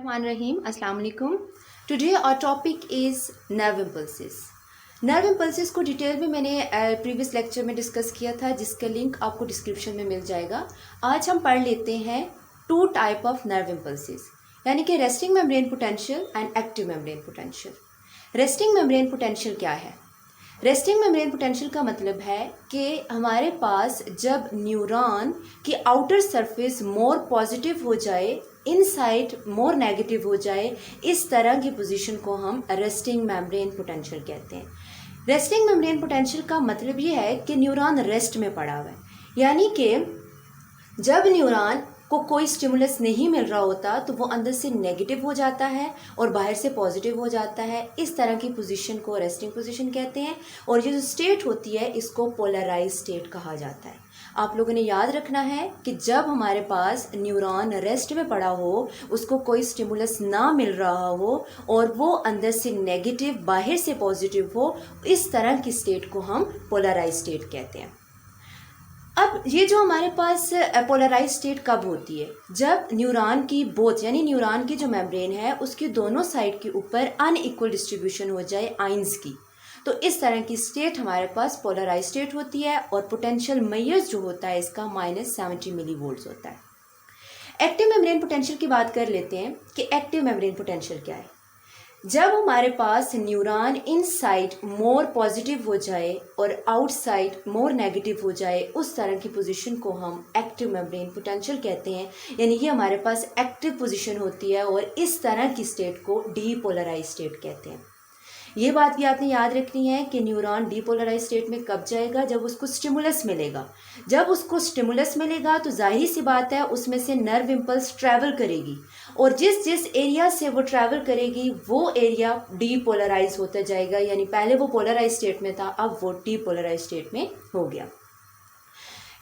Rahim, Assalamu alaikum. Today our topic is nerve impulses. Nerve impulses को detail में मैंने previous lecture में discuss किया था, जिसका लिंक आपको डिस्क्रिप्शन में मिल जाएगा. आज हम पढ़ लेते हैं two type of nerve impulses, यानी कि resting membrane potential and active membrane potential. Resting membrane potential क्या है? रेस्टिंग मेम्ब्रेन पोटेंशियल का मतलब है कि हमारे पास जब न्यूरॉन की आउटर सरफेस मोर पॉजिटिव हो जाए, इनसाइड मोर नेगेटिव हो जाए, इस तरह की पोजीशन को हम रेस्टिंग मेम्ब्रेन पोटेंशियल कहते हैं. रेस्टिंग मेम्ब्रेन पोटेंशियल का मतलब ये है कि न्यूरॉन रेस्ट में पड़ा हुआ है, यानी कि जब न्यूरॉन को कोई स्टिमुलस नहीं मिल रहा होता तो वो अंदर से नेगेटिव हो जाता है और बाहर से पॉजिटिव हो जाता है. इस तरह की पोजीशन को रेस्टिंग पोजीशन कहते हैं. और ये जो स्टेट होती है इसको पोलराइज स्टेट कहा जाता है. आप लोगों ने याद रखना है कि जब हमारे पास न्यूरॉन रेस्ट में पड़ा हो, उसको कोई स्टिमुलस ना मिल रहा हो और वो अंदर से नेगेटिव बाहर से पॉजिटिव हो, इस तरह की स्टेट को हम पोलराइज स्टेट कहते हैं. अब ये जो हमारे पास पोलराइज स्टेट कब होती है? जब न्यूरॉन की बोथ, यानी न्यूरॉन की जो मेम्ब्रेन है उसकी दोनों साइड के ऊपर अनइक्वल डिस्ट्रीब्यूशन हो जाए आइंस की, तो इस तरह की स्टेट हमारे पास पोलराइज स्टेट होती है. और पोटेंशियल मेजर्स जो होता है इसका -70 मिली वोल्ट्स होता है. एक्टिव मेम्ब्रेन पोटेंशियल की बात कर लेते हैं कि एक्टिव मेम्ब्रेन पोटेंशियल क्या है. जब हमारे पास न्यूरॉन इनसाइड मोर पॉजिटिव हो जाए और आउटसाइड मोर नेगेटिव हो जाए, उस तरह की पोजीशन को हम एक्टिव मेम्ब्रेन पोटेंशियल कहते हैं. यानी कि हमारे पास एक्टिव पोजीशन होती है और इस तरह की स्टेट को डीपोलराइज स्टेट कहते हैं. ये बात भी आपने याद रखनी है कि न्यूरॉन डीपोलराइज स्टेट में कब जाएगा? जब उसको स्टिमुलस मिलेगा. जब उसको स्टिमुलस मिलेगा तो जाहिर सी बात है उसमें से नर्व इम्पल्स ट्रैवल करेगी और जिस जिस एरिया से वो ट्रैवल करेगी वो एरिया डीपोलराइज होता जाएगा. यानी पहले वो पोलराइज स्टेट में था, अब वो डीपोलराइज स्टेट में हो गया.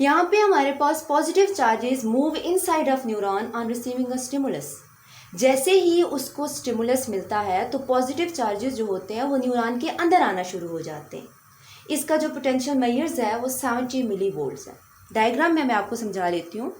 यहाँ पे हमारे पास positive charges move inside of neuron on receiving a stimulus. जैसे ही उसको स्टिमुलस मिलता है तो पॉजिटिव चार्जेस जो होते हैं वो न्यूरॉन के अंदर आना शुरू हो जाते हैं. इसका जो पोटेंशियल मेजर्स है वो 70 मिली वोल्ट्स है. डायग्राम में मैं आपको समझा लेती हूँ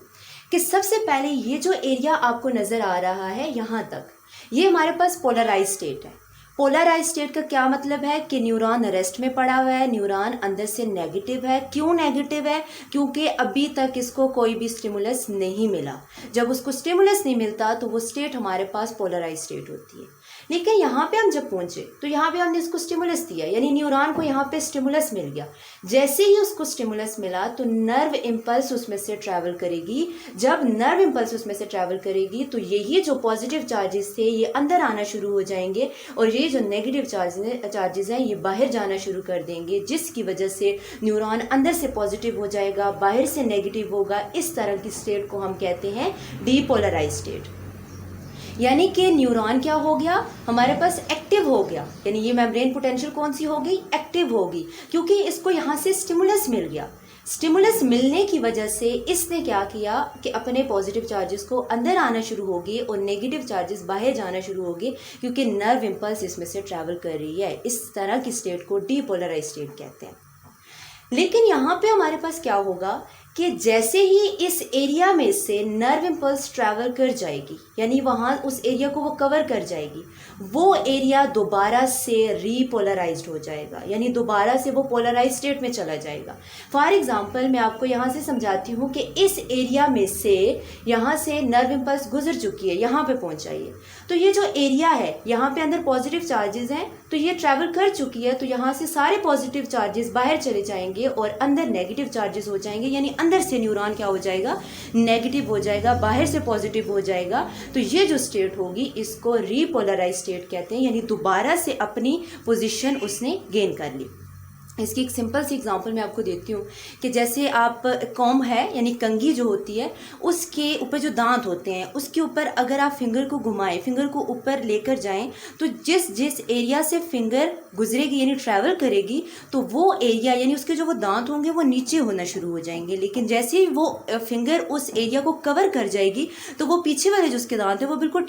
कि सबसे पहले ये जो एरिया आपको नज़र आ रहा है यहाँ तक, ये हमारे पास पोलराइज स्टेट है. पोलराइज स्टेट का क्या मतलब है कि न्यूरॉन रेस्ट में पड़ा हुआ है, न्यूरॉन अंदर से नेगेटिव है. क्यों नेगेटिव है? क्योंकि अभी तक इसको कोई भी स्टिमुलस नहीं मिला. जब उसको स्टिमुलस नहीं मिलता तो वो स्टेट हमारे पास पोलराइज स्टेट होती है. लेकिन यहाँ पे हम जब पहुँचे तो यहाँ पे हमने इसको स्टिमुलस दिया, यानी न्यूरॉन को यहाँ पे स्टिमुलस मिल गया. जैसे ही उसको स्टिमुलस मिला तो नर्व इम्पल्स उसमें से ट्रैवल करेगी. जब नर्व इम्पल्स उसमें से ट्रैवल करेगी तो यही जो पॉजिटिव चार्जेस थे ये अंदर आना शुरू हो जाएंगे और ये जो नेगेटिव चार्जेस हैं ये बाहर जाना शुरू कर देंगे, जिसकी वजह से न्यूरॉन अंदर से पॉजिटिव हो जाएगा, बाहर से नेगेटिव होगा. इस तरह की स्टेट को हम कहते हैं डीपोलराइज स्टेट. यानी कि न्यूरॉन क्या हो गया? हमारे पास एक्टिव हो गया. यानी ये मेम्ब्रेन पोटेंशियल कौन सी हो गई? एक्टिव होगी, क्योंकि इसको यहाँ से स्टिमुलस मिल गया. स्टिमुलस मिलने की वजह से इसने क्या किया कि अपने पॉजिटिव चार्जेस को अंदर आना शुरू हो गए और नेगेटिव चार्जेस बाहर जाना शुरू हो गए, क्योंकि नर्व इम्पल्स इसमें से ट्रैवल कर रही है. इस तरह की स्टेट को डीपोलराइज स्टेट कहते हैं. लेकिन यहाँ पे हमारे पास क्या होगा कि जैसे ही इस एरिया में से नर्व इम्पल्स ट्रैवल कर जाएगी, यानी वहाँ उस एरिया को वो कवर कर जाएगी, वो एरिया दोबारा से रीपोलराइज्ड हो जाएगा, यानी दोबारा से वो पोलराइज स्टेट में चला जाएगा. फॉर एग्जांपल मैं आपको यहाँ से समझाती हूँ कि इस एरिया में से यहाँ से नर्व इम्पल्स गुजर चुकी है, यहाँ पे पहुँचाइए. तो ये जो एरिया है यहाँ पे अंदर पॉजिटिव चार्जेस हैं तो ये ट्रैवल कर चुकी है, तो यहाँ से सारे पॉजिटिव चार्जेस बाहर चले जाएंगे और अंदर नेगेटिव चार्जेस हो जाएंगे. यानी अंदर से न्यूरॉन क्या हो जाएगा? नेगेटिव हो जाएगा, बाहर से पॉजिटिव हो जाएगा. तो ये जो स्टेट होगी इसको रीपोलराइज स्टेट कहते हैं, यानी दोबारा से अपनी पोजीशन उसने गेन कर ली. इसकी एक सिंपल सी एग्जांपल मैं आपको देती हूँ कि जैसे आप कॉम्ब है, यानी कंघी जो होती है, उसके ऊपर जो दांत होते हैं उसके ऊपर अगर आप फिंगर को घुमाएं, फिंगर को ऊपर लेकर जाएं, तो जिस जिस एरिया से फिंगर गुजरेगी यानी ट्रैवल करेगी तो वो एरिया, यानी उसके जो वो दांत होंगे वो नीचे होना शुरू हो जाएंगे. लेकिन जैसे ही वो फिंगर उस एरिया को कवर कर जाएगी तो वो पीछे वाले जो उसके दांत है वो बिल्कुल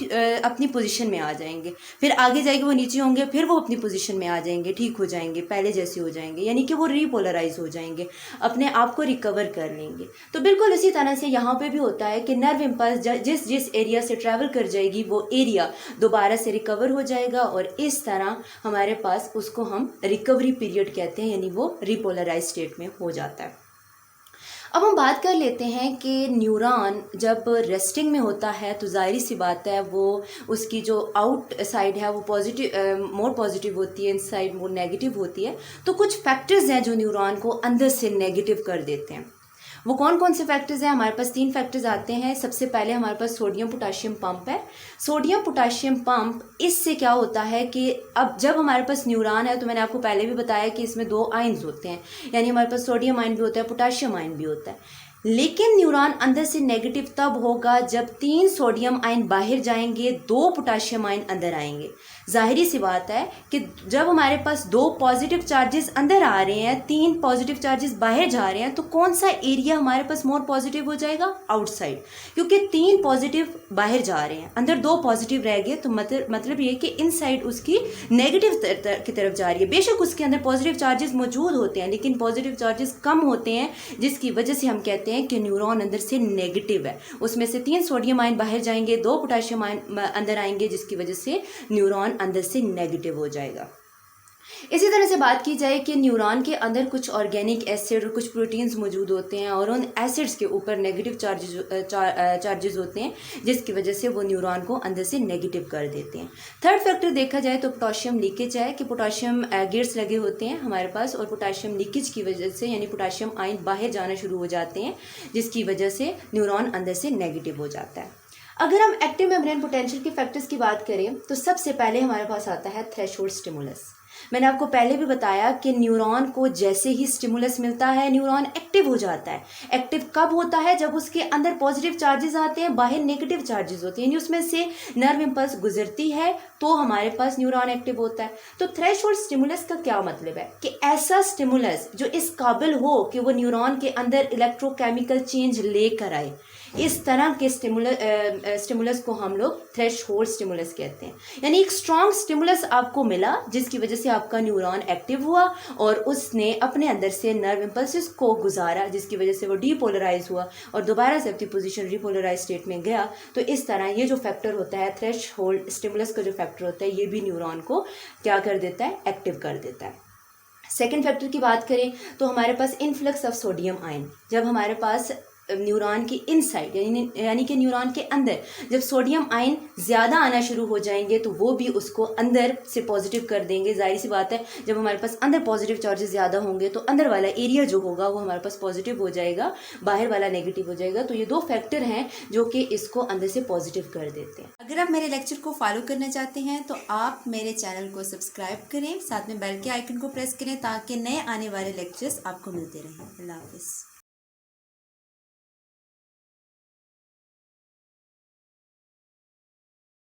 अपनी पोजीशन में आ जाएंगे. फिर आगे जाएगी वो नीचे होंगे, फिर वो अपनी पोजीशन में आ जाएंगे, ठीक हो जाएंगे, पहले जैसे हो जाएंगे. जाएंगे, यानी कि वो रीपोलराइज हो जाएंगे, अपने आप को रिकवर कर लेंगे। तो बिल्कुल इसी तरह से यहाँ पे भी होता है कि नर्व इम्पल्स जिस जिस एरिया से ट्रैवल कर जाएगी वो एरिया दोबारा से रिकवर हो जाएगा, और इस तरह हमारे पास उसको हम रिकवरी पीरियड कहते हैं, यानी वो रीपोलराइज स्टेट में हो जाता है। अब हम बात कर लेते हैं कि न्यूरॉन जब रेस्टिंग में होता है तो जाहिर सी बात है वो उसकी जो आउट साइड है वो पॉजिटिव मोर पॉजिटिव होती है, इनसाइड मोर नेगेटिव होती है। तो कुछ फैक्टर्स हैं जो न्यूरॉन को अंदर से नेगेटिव कर देते हैं। वो कौन कौन से फैक्टर्स हैं? हमारे पास 3 फैक्टर्स आते हैं। सबसे पहले हमारे पास सोडियम पोटाशियम पंप है। सोडियम पोटाशियम पंप, इससे क्या होता है कि अब जब हमारे पास न्यूरॉन है तो मैंने आपको पहले भी बताया कि इसमें 2 आयन्स होते हैं, यानी हमारे पास सोडियम आयन भी होता है, पोटाशियम आयन भी होता है। लेकिन न्यूरॉन अंदर से नेगेटिव तब होगा जब 3 सोडियम आयन बाहर जाएंगे, 2 पोटाशियम आयन अंदर आएंगे। जाहिर सी बात है कि जब हमारे पास 2 पॉजिटिव चार्जेस अंदर आ रहे हैं, 3 पॉजिटिव चार्जेस बाहर जा रहे हैं, तो कौन सा एरिया हमारे पास मोर पॉजिटिव हो जाएगा? आउटसाइड, क्योंकि 3 पॉजिटिव बाहर जा रहे हैं, अंदर 2 पॉजिटिव रह गए, तो मतलब ये कि इनसाइड उसकी नेगेटिव की तरफ जा रही है। बेशक उसके अंदर पॉजिटिव चार्जेस मौजूद होते हैं, लेकिन पॉजिटिव चार्जेस कम होते हैं, जिसकी वजह से हम कहते हैं कि न्यूरॉन अंदर से नेगेटिव है। उसमें से 3 सोडियम आयन बाहर जाएंगे, 2 पोटाशियम आयन अंदर आएंगे, जिसकी वजह से न्यूरॉन अंदर से नेगेटिव हो जाएगा। इसी तरह से बात की जाए कि न्यूरॉन के अंदर कुछ ऑर्गेनिक एसिड और कुछ प्रोटीन्स मौजूद होते हैं, और उन एसिड्स के ऊपर नेगेटिव चार्जेस होते हैं, जिसकी वजह से वो न्यूरॉन को अंदर से नेगेटिव कर देते हैं। थर्ड फैक्टर देखा जाए तो पोटाशियम लीकेज है, कि पोटाशियम गेट्स लगे होते हैं हमारे पास, और पोटाशियम लीकेज की वजह से यानी पोटाशियम आयन बाहर जाना शुरू हो जाते हैं, जिसकी वजह से न्यूरॉन अंदर से नेगेटिव हो जाता है। अगर हम एक्टिव मेम्ब्रेन पोटेंशियल के फैक्टर्स की बात करें तो सबसे पहले हमारे पास आता है थ्रेशोल्ड स्टिमुलस। मैंने आपको पहले भी बताया कि न्यूरॉन को जैसे ही स्टिमुलस मिलता है न्यूरॉन एक्टिव हो जाता है। एक्टिव कब होता है? जब उसके अंदर पॉजिटिव चार्जेस आते हैं, बाहर नेगेटिव चार्जेस होते हैं, यानी उसमें से नर्व इम्पल्स गुजरती है तो हमारे पास न्यूरॉन एक्टिव होता है। तो थ्रेशोल्ड स्टिमुलस का क्या मतलब है? कि ऐसा स्टिमुलस जो इस काबिल हो कि वो न्यूरॉन के अंदर इलेक्ट्रोकेमिकल चेंज लेकर आए, इस तरह के स्टिमुलस को हम लोग थ्रेशोल्ड स्टिमुलस कहते हैं। यानी एक स्ट्रॉन्ग स्टिमुलस आपको मिला जिसकी वजह से आपका न्यूरॉन एक्टिव हुआ और उसने अपने अंदर से नर्व इम्पल्सेस को गुजारा, जिसकी वजह से वो डीपोलराइज हुआ और दोबारा से अपनी पोजीशन रिपोलराइज स्टेट में गया। तो इस तरह ये जो फैक्टर होता है थ्रेशोल्ड स्टिमुलस का जो फैक्टर होता है, ये भी न्यूरॉन को क्या कर देता है? एक्टिव कर देता है। सेकेंड फैक्टर की बात करें तो हमारे पास इनफ्लक्स ऑफ सोडियम आयन। जब हमारे पास न्यूरॉन की इनसाइड यानी कि न्यूरॉन के अंदर जब सोडियम आयन ज़्यादा आना शुरू हो जाएंगे तो वो भी उसको अंदर से पॉजिटिव कर देंगे। जाहिर सी बात है, जब हमारे पास अंदर पॉजिटिव चार्जेस ज़्यादा होंगे तो अंदर वाला एरिया जो होगा वो हमारे पास पॉजिटिव हो जाएगा, बाहर वाला नेगेटिव हो जाएगा। तो ये 2 फैक्टर हैं जो कि इसको अंदर से पॉजिटिव कर देते हैं। अगर आप मेरे लेक्चर को फॉलो करना चाहते हैं तो आप मेरे चैनल को सब्सक्राइब करें, साथ में बेल के आइकन को प्रेस करें ताकि नए आने वाले लेक्चर्स आपको मिलते रहें। अल्लाह हाफिज़।